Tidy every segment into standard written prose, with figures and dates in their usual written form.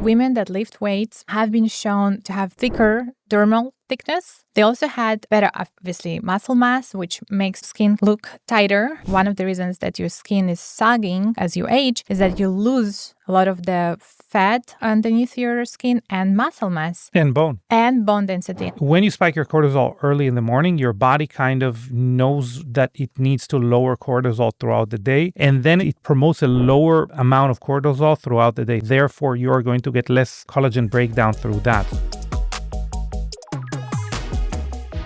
women that lift weights have been shown to have thicker dermal thickness. They also had better, obviously, muscle mass, which makes skin look tighter. One of the reasons that your skin is sagging as you age is that you lose a lot of the fat underneath your skin and muscle mass. And bone. And bone density. When you spike your cortisol early in the morning, your body kind of knows that it needs to lower cortisol throughout the day, and then it promotes a lower amount of cortisol throughout the day. Therefore, you're going to get less collagen breakdown through that.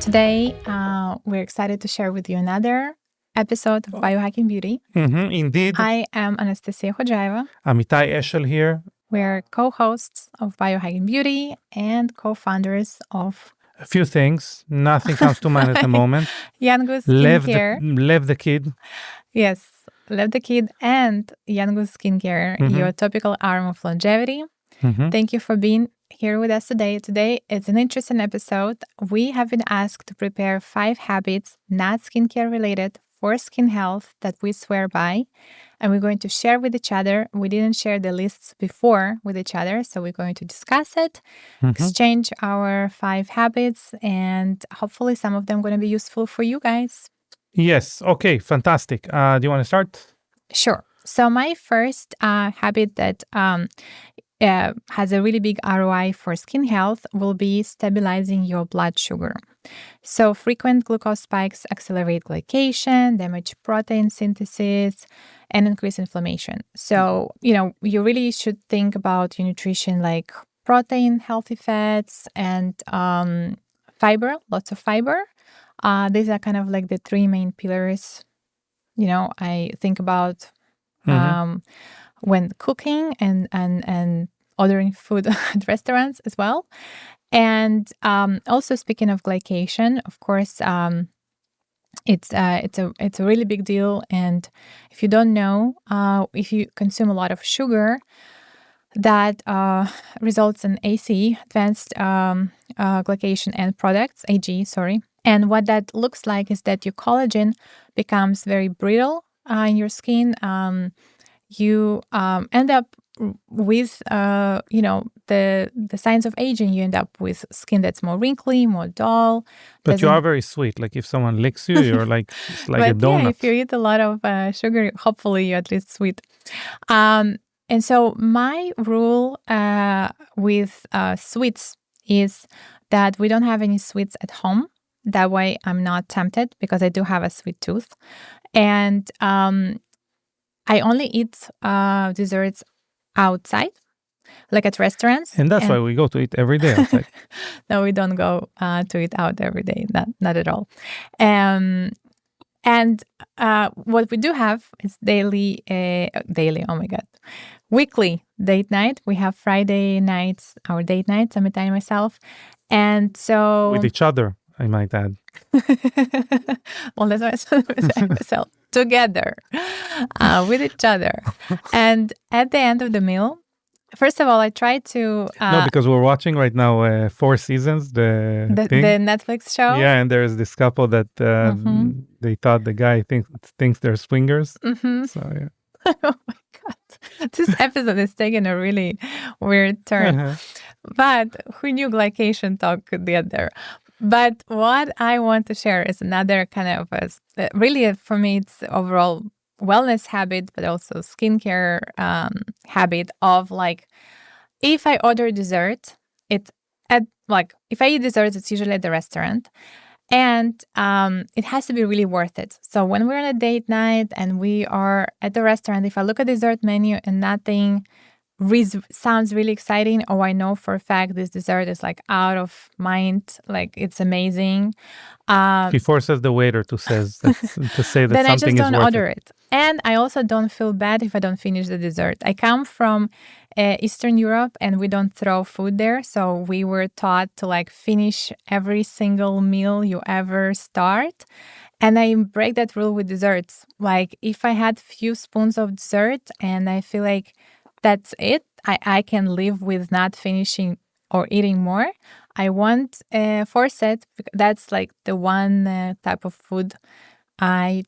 Today, we're excited to share with you another episode of Biohacking Beauty. Indeed. I am Anastasia. Amitay Eshel here. We're co-hosts of Biohacking Beauty and co-founders of... A few things. Nothing comes to mind at the moment. Yangus Skincare. Lev the Kid. Yes, Lev the Kid and Yangus Skincare, your topical arm of longevity. Thank you for being here with us today. Today, it's an interesting episode. We have been asked to prepare 5 habits, not skincare related, for skin health that we swear by. And we're going to share with each other. We didn't share the lists before with each other, so we're going to discuss it, exchange our 5 habits, and hopefully some of them are going to be useful for you guys. Yes. Okay. Fantastic. Do you want to start? Sure. So my first habit that has a really big ROI for skin health will be stabilizing your blood sugar. So frequent glucose spikes accelerate glycation, damage protein synthesis, and increase inflammation. So, you really should think about your nutrition like protein, healthy fats, and fiber, lots of fiber. These are kind of like the 3 main pillars, I think about when cooking and ordering food at restaurants as well. And also speaking of glycation, of course, it's a really big deal. And if you don't know, if you consume a lot of sugar, that results in AC, advanced glycation end products, AG, sorry. And what that looks like is that your collagen becomes very brittle in your skin. You end up with, the signs of aging. You end up with skin that's more wrinkly, more dull. But you are very sweet. Like if someone licks you, you're like, it's like a donut. Yeah, if you eat a lot of sugar, hopefully you're at least sweet. And so my rule with sweets is that we don't have any sweets at home. That way I'm not tempted because I do have a sweet tooth. And I only eat desserts outside, like at restaurants. And that's why we go to eat every day outside. No, we don't go to eat out every day. Not at all. And what we do have is daily, oh my God, weekly date night. We have Friday nights, our date nights, Amitay and myself. And so... With each other, I might add. Well, that's why I said with myself. Together with each other. And at the end of the meal, first of all, I try to... no, because we're watching right now 4 Seasons, the Netflix show. Yeah, and there's this couple that they thought the guy thinks they're swingers. So, yeah. Oh my God. This episode is taking a really weird turn. But who knew glycation talk could get there? But what I want to share is another kind of, really for me, it's overall wellness habit, but also skincare habit of like, if I order dessert, if I eat desserts, it's usually at the restaurant. And it has to be really worth it. So when we're on a date night and we are at the restaurant, if I look at the dessert menu and nothing sounds really exciting, or I know for a fact this dessert is like out of mind, like it's amazing. He forces the waiter to say that then something is worth it. Then I just don't order it. And I also don't feel bad if I don't finish the dessert. I come from Eastern Europe and we don't throw food there. So we were taught to like finish every single meal you ever start. And I break that rule with desserts. Like if I had few spoons of dessert and I feel like that's it, I can live with not finishing or eating more. I won't force it. That's like the one type of food I,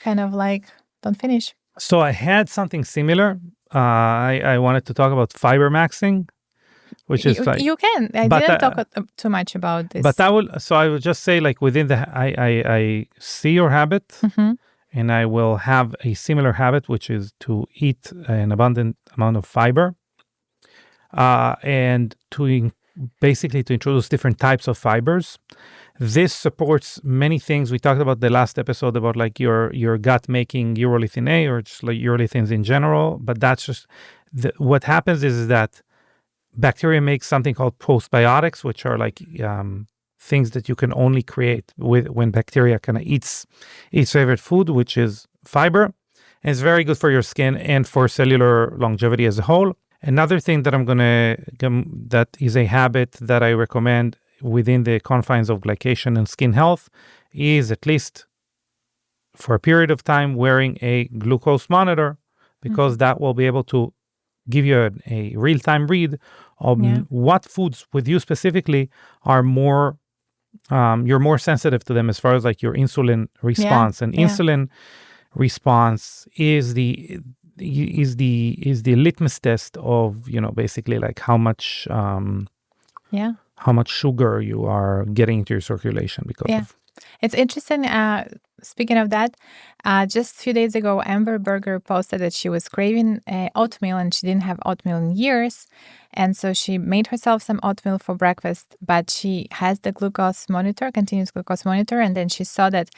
kind of like don't finish. So I had something similar. I wanted to talk about fiber maxing, which is like, you can. I but didn't talk too much about this. but I would just say, like, within I see your habit, and I will have a similar habit, which is to eat an abundant amount of fiber, and basically to introduce different types of fibers. This supports many things. We talked about the last episode about like your gut making urolithin A, or just like urolithins in general. But that's just what happens is that bacteria make something called postbiotics, which are like things that you can only create when bacteria kind of eats its favorite food, which is fiber. And it's very good for your skin and for cellular longevity as a whole. Another thing that that is a habit that I recommend within the confines of glycation and skin health is, at least for a period of time, wearing a glucose monitor, because that will be able to give you a real-time read of what foods with you specifically are more, you're more sensitive to them as far as like your insulin response. And insulin response is the litmus test of, basically like how much sugar you are getting into your circulation because of. It's interesting. Speaking of that, just a few days ago, Amber Berger posted that she was craving oatmeal, and she didn't have oatmeal in years. And so she made herself some oatmeal for breakfast, but she has the continuous glucose monitor. And then she saw that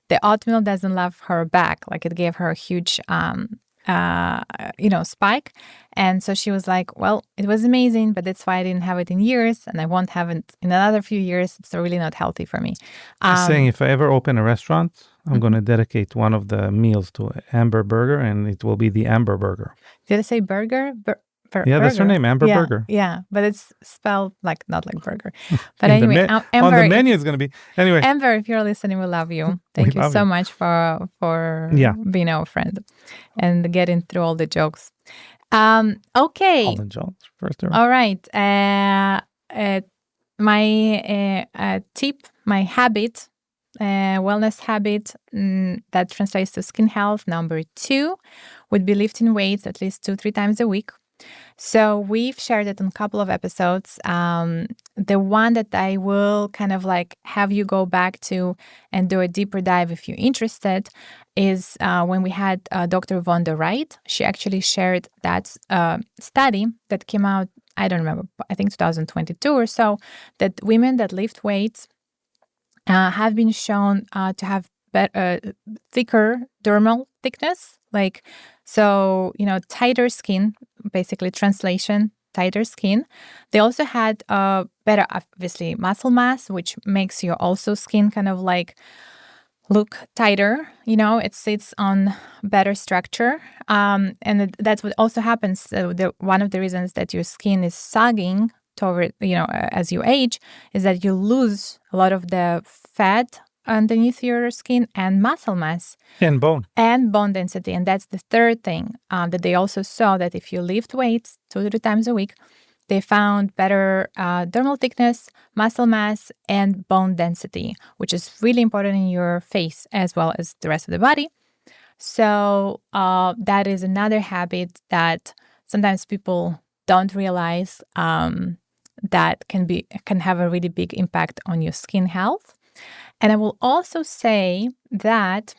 the oatmeal doesn't love her back. Like, it gave her a huge spike. And so she was like, well, it was amazing, but that's why I didn't have it in years, and I won't have it in another few years. It's really not healthy for me. Saying if I ever open a restaurant, I'm going to dedicate one of the meals to Amber Burger, and it will be the Amber Burger. Did I say burger? Yeah, that's her name, Amber Burger. Yeah, but it's spelled not like burger. But anyway, Amber, on the menu it's going to be. Anyway, Amber, if you're listening, we love you. Thank you so much for being our friend and getting through all the jokes. Okay. All the jokes first. All right. My tip, my habit, wellness habit that translates to skin health, number 2, would be lifting weights at least 2-3 times a week. So we've shared it in a couple of episodes. The one that I will kind of like have you go back to and do a deeper dive if you're interested is when we had Dr. Von der Wright. She actually shared that study that came out, I don't remember, I think 2022 or so, that women that lift weights have been shown to have thicker dermal thickness, tighter skin, basically translation, tighter skin. They also had better, obviously, muscle mass, which makes your also skin kind of like look tighter. It sits on better structure. And that's what also happens. One of the reasons that your skin is sagging toward, as you age, is that you lose a lot of the fat underneath your skin and muscle mass. And bone density. And that's the third thing that they also saw, that if you lift weights 2-3 times a week, they found better dermal thickness, muscle mass, and bone density, which is really important in your face as well as the rest of the body. So that is another habit that sometimes people don't realize that can have a really big impact on your skin health. And I will also say that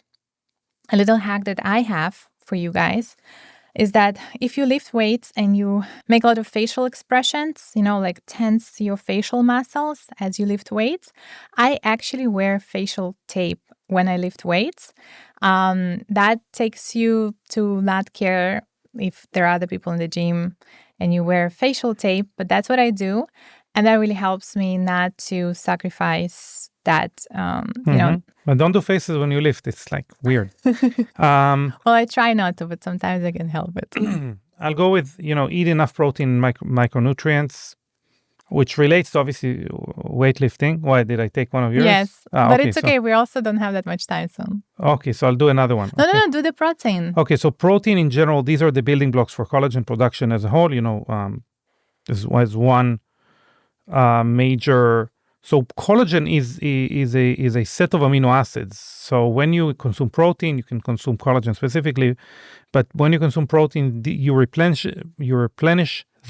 a little hack that I have for you guys is that if you lift weights and you make a lot of facial expressions, like tense your facial muscles as you lift weights, I actually wear facial tape when I lift weights. That takes you to not care if there are other people in the gym and you wear facial tape, but that's what I do. And that really helps me not to sacrifice that, But don't do faces when you lift. It's like weird. Well, I try not to, but sometimes I can help it. I'll go with, eat enough protein and micronutrients, which relates to obviously weightlifting. Why, did I take one of yours? Yes, but it's okay. We also don't have that much time soon. Okay, so I'll do another one. No, do the protein. Okay, so protein in general, these are the building blocks for collagen production as a whole. This was one major So collagen is a set of amino acids. So when you consume protein, you can consume collagen specifically, but when you consume protein, you replenish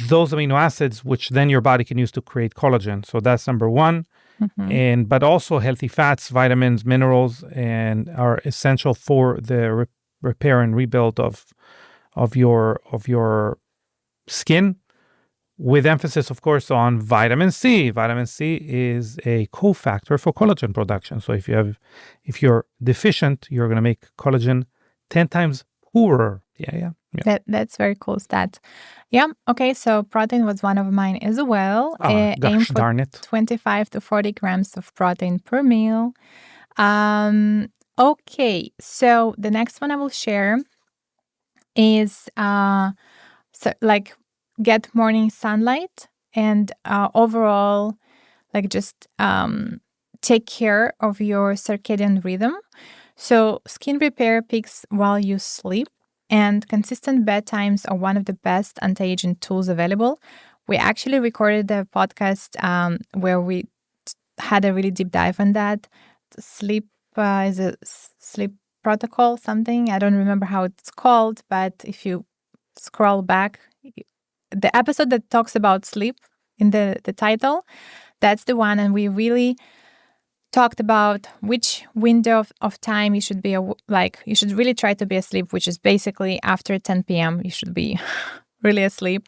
those amino acids, which then your body can use to create collagen. So that's number one. Mm-hmm. But also healthy fats, vitamins, minerals, and are essential for the repair and rebuild of your skin. With emphasis, of course, on vitamin C. Vitamin C is a cofactor for collagen production. So if you're deficient, you're going to make collagen 10 times poorer. Yeah. That's very cool stat. Yeah. Okay. So protein was one of mine as well. Aim Gosh for darn it. 25 to 40 grams of protein per meal. Okay. So the next one I will share is get morning sunlight and overall just take care of your circadian rhythm. So skin repair peaks while you sleep, and consistent bedtimes are one of the best anti-aging tools available. We actually recorded a podcast where we had a really deep dive on that. Sleep is a sleep protocol, something. I don't remember how it's called, but if you scroll back, the episode that talks about sleep in the title, that's the one. And we really talked about which window of time you should be you should really try to be asleep, which is basically after 10 p.m. You should be really asleep.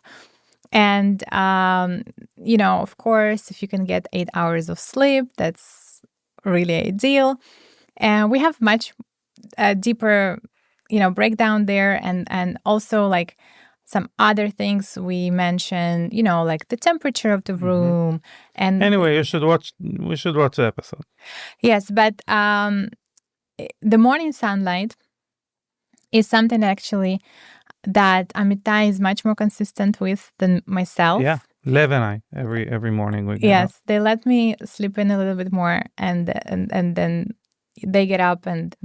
And, of course, if you can get 8 hours of sleep, that's really ideal. And we have much deeper, breakdown there. And also some other things we mentioned, like the temperature of the room. And anyway, we should watch the episode. Yes, but the morning sunlight is something actually that Amitay is much more consistent with than myself. Yeah, Lev and I every morning we get Yes, up. they let me sleep in a little bit more, and then they get up and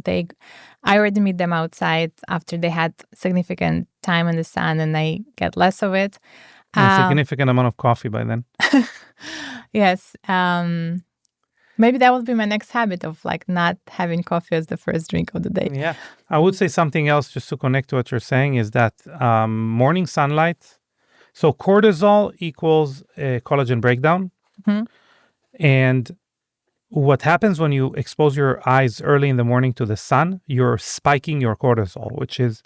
I already meet them outside after they had significant time in the sun, and I get less of it. A significant amount of coffee by then. Yes. Maybe that will be my next habit of not having coffee as the first drink of the day. Yeah. I would say something else just to connect to what you're saying is that morning sunlight. So cortisol equals a collagen breakdown. Mm-hmm. And what happens when you expose your eyes early in the morning to the sun, you're spiking your cortisol, which is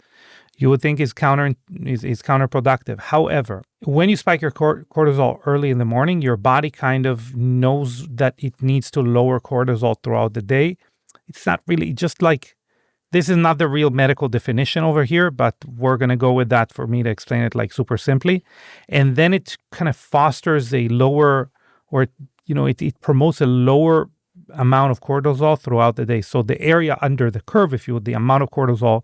you would think is counterproductive. However, when you spike your cortisol early in the morning, your body kind of knows that it needs to lower cortisol throughout the day. It's not really just this is not the real medical definition over here, but we're going to go with that for me to explain it super simply. And then it kind of fosters a lower, or, it promotes a lower amount of cortisol throughout the day. So the area under the curve, if you would, the amount of cortisol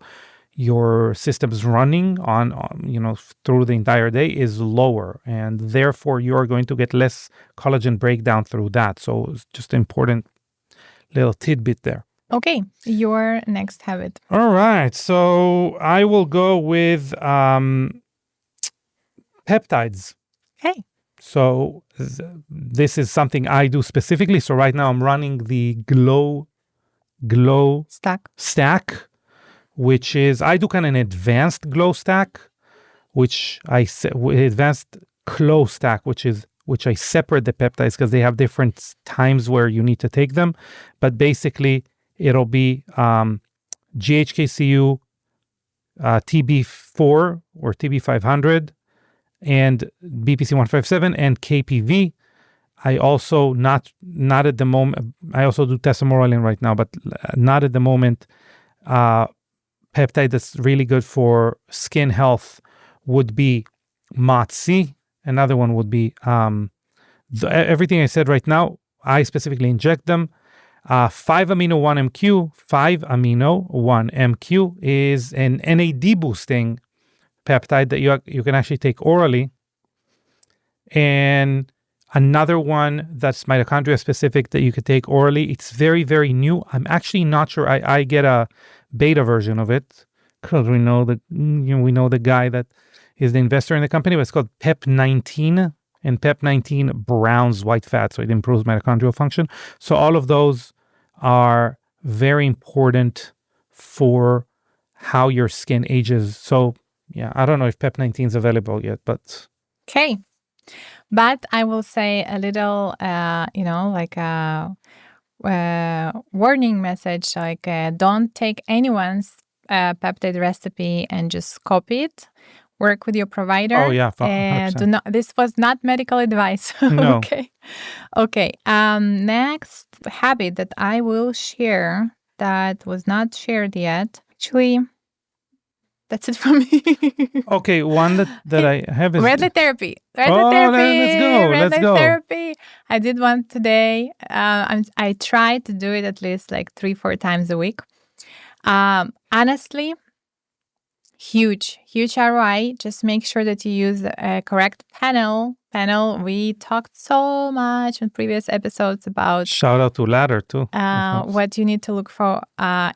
your system is running on through the entire day is lower, and therefore you're going to get less collagen breakdown through that. So it's just an important little tidbit there. Okay, your next habit. All right, so I will go with peptides. Hey. So this is something I do specifically. So right now I'm running the Glow stack, which is, I do kind of an advanced glow stack, advanced glow stack, which I separate the peptides because they have different times where you need to take them. But basically, it'll be GHKCU, TB4 or TB500, and BPC 157 and KPV. I also not at the moment. I also do tesamorelin right now, but not at the moment. Peptide that's really good for skin health would be MOTS-C. Another one would be everything I said right now. I specifically inject them. 5-amino 1-MQ. 5-amino 1-MQ is an NAD boosting peptide that you can actually take orally. And another one that's mitochondria specific that you could take orally. It's very, very new. I'm actually not sure. I get a beta version of it because we know the guy that is the investor in the company, but it's called PEP19. and PEP19 browns white fat, so it improves mitochondrial function. So all of those are very important for how your skin ages. So yeah, I don't know if PEP19 is available yet, but... Okay. But I will say a little, like a warning message, like don't take anyone's peptide recipe and just copy it. Work with your provider. Oh yeah, 100%. This was not medical advice. No. Okay. Next habit that I will share that was not shared yet. Actually, that's it for me. Okay, one that I have is... Red light therapy. Let's go. Red light therapy. I did one today. I try to do it at least like 3-4 times a week. Honestly, huge ROI. Just make sure that you use a correct panel. We talked so much in previous episodes about... Shout out to Ladder too. What you need to look for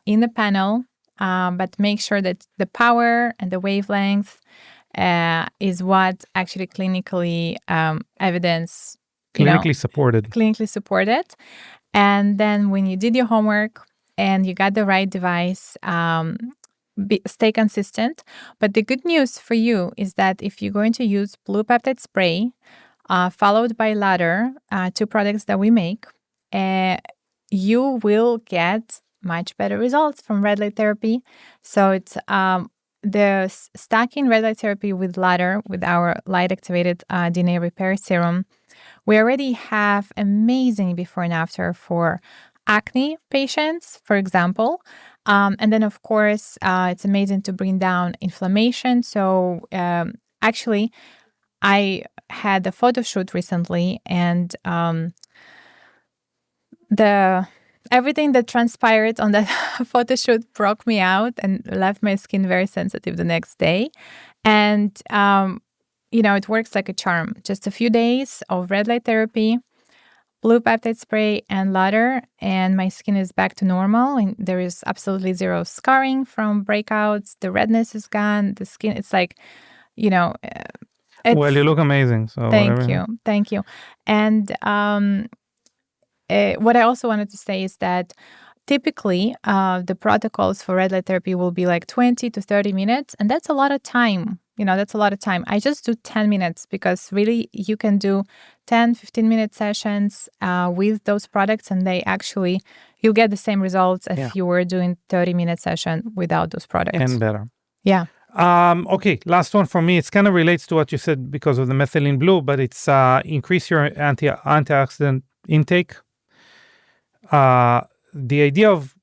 in the panel. But make sure that the power and the wavelength is what actually clinically evidence... Clinically supported. And then when you did your homework and you got the right device, stay consistent. But the good news for you is that if you're going to use blue peptide spray, followed by Ladder, 2 products that we make, you will get much better results from red light therapy. So it's the stacking red light therapy with Ladder, with our light activated DNA repair serum. We already have amazing before and after for acne patients, for example. And then, of course, it's amazing to bring down inflammation. So actually, I had a photo shoot recently, and everything that transpired on that photo shoot broke me out and left my skin very sensitive the next day. And, it works like a charm. Just a few days of red light therapy, blue peptide spray, and Ladder, and my skin is back to normal. And there is absolutely zero scarring from breakouts. The redness is gone. The skin, it's like, well, you look amazing. So Thank you. And what I also wanted to say is that typically the protocols for red light therapy will be like 20 to 30 minutes. And that's a lot of time. That's a lot of time. I just do 10 minutes because really you can do 10, 15-minute sessions with those products, and you'll get the same results as you were doing 30-minute session without those products. And better. Yeah. Okay, last one for me. It's kind of relates to what you said because of the methylene blue, but it's increase your antioxidant intake. The idea of,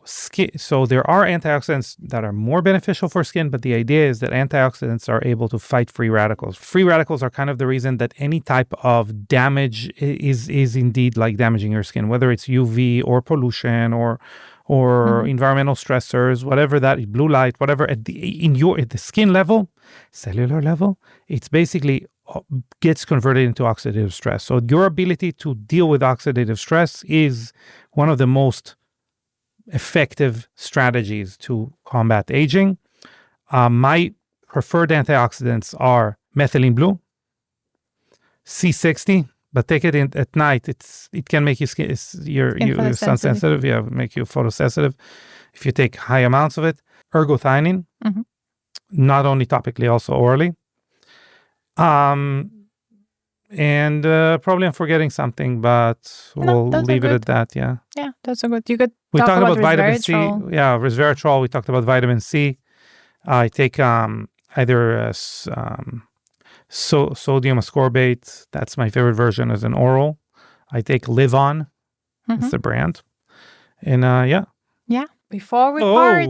skin, so there are antioxidants that are more beneficial for skin, but the idea is that antioxidants are able to fight free radicals. Free radicals are kind of the reason that any type of damage is indeed like damaging your skin, whether it's UV or pollution or environmental stressors, whatever that, blue light, whatever, at the skin level, cellular level, it's basically gets converted into oxidative stress. So your ability to deal with oxidative stress is one of the most effective strategies to combat aging. My preferred antioxidants are methylene blue, C60, but take it at night. It can make you you're sun sensitive. Yeah, make you photosensitive if you take high amounts of it. Ergothioneine, not only topically, also orally. And probably I'm forgetting something, but we'll leave it at that. Yeah. Yeah, those are good. We talked about vitamin C. Yeah, resveratrol. We talked about vitamin C. I take either sodium ascorbate. That's my favorite version as an oral. I take Live On. It's the brand. And yeah. Before we part.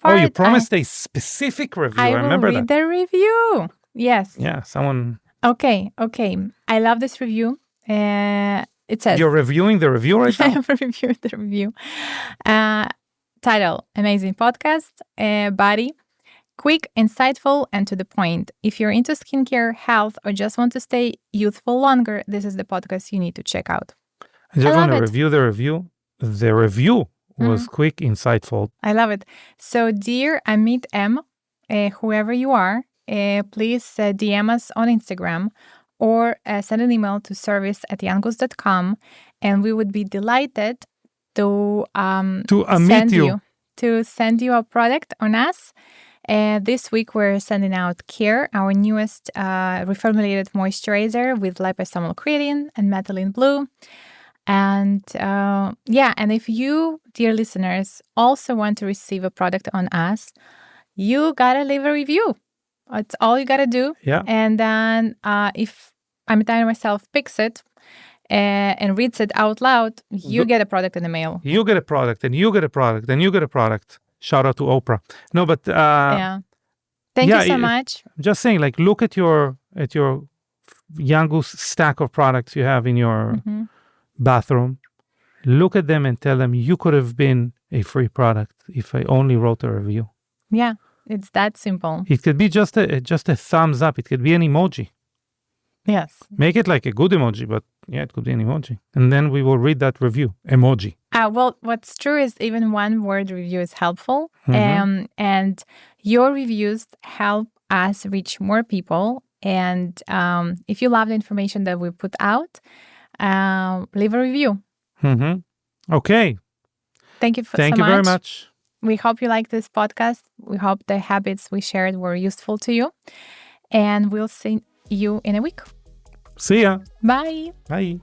Oh, you promised a specific review. I remember read the review. Yes. Yeah, someone. Okay. I love this review. It says... You're reviewing the review right now? I'm reviewing the review. Title, amazing podcast. Body, quick, insightful, and to the point. If you're into skincare, health, or just want to stay youthful longer, this is the podcast you need to check out. I just want to review the review. The review was quick, insightful. I love it. So, dear Amit M, whoever you are, please DM us on Instagram or send an email to service@younggoose.com, and we would be delighted to send you a product on us. This week, we're sending out Care, our newest reformulated moisturizer with liposomal creatine and methylene blue. And and if you, dear listeners, also want to receive a product on us, you gotta leave a review. That's all you gotta do. Yeah. And then if Amitai and myself picks it and reads it out loud, you get a product in the mail. You get a product, and you get a product, and you get a product. Shout out to Oprah. No, but Thank you so much. I'm just saying, like, look at your Young Goose stack of products you have in your bathroom. Look at them and tell them you could have been a free product if I only wrote a review. Yeah, it's that simple. It could be just a thumbs up. It could be an emoji. Yes. Make it like a good emoji, but it could be an emoji. And then we will read that review. Emoji. Well, what's true is even one word review is helpful. And your reviews help us reach more people. And if you love the information that we put out, leave a review. Okay. Thank you so much. Thank you very much. We hope you like this podcast. We hope the habits we shared were useful to you. And we'll see you in a week. See ya. Bye. Bye.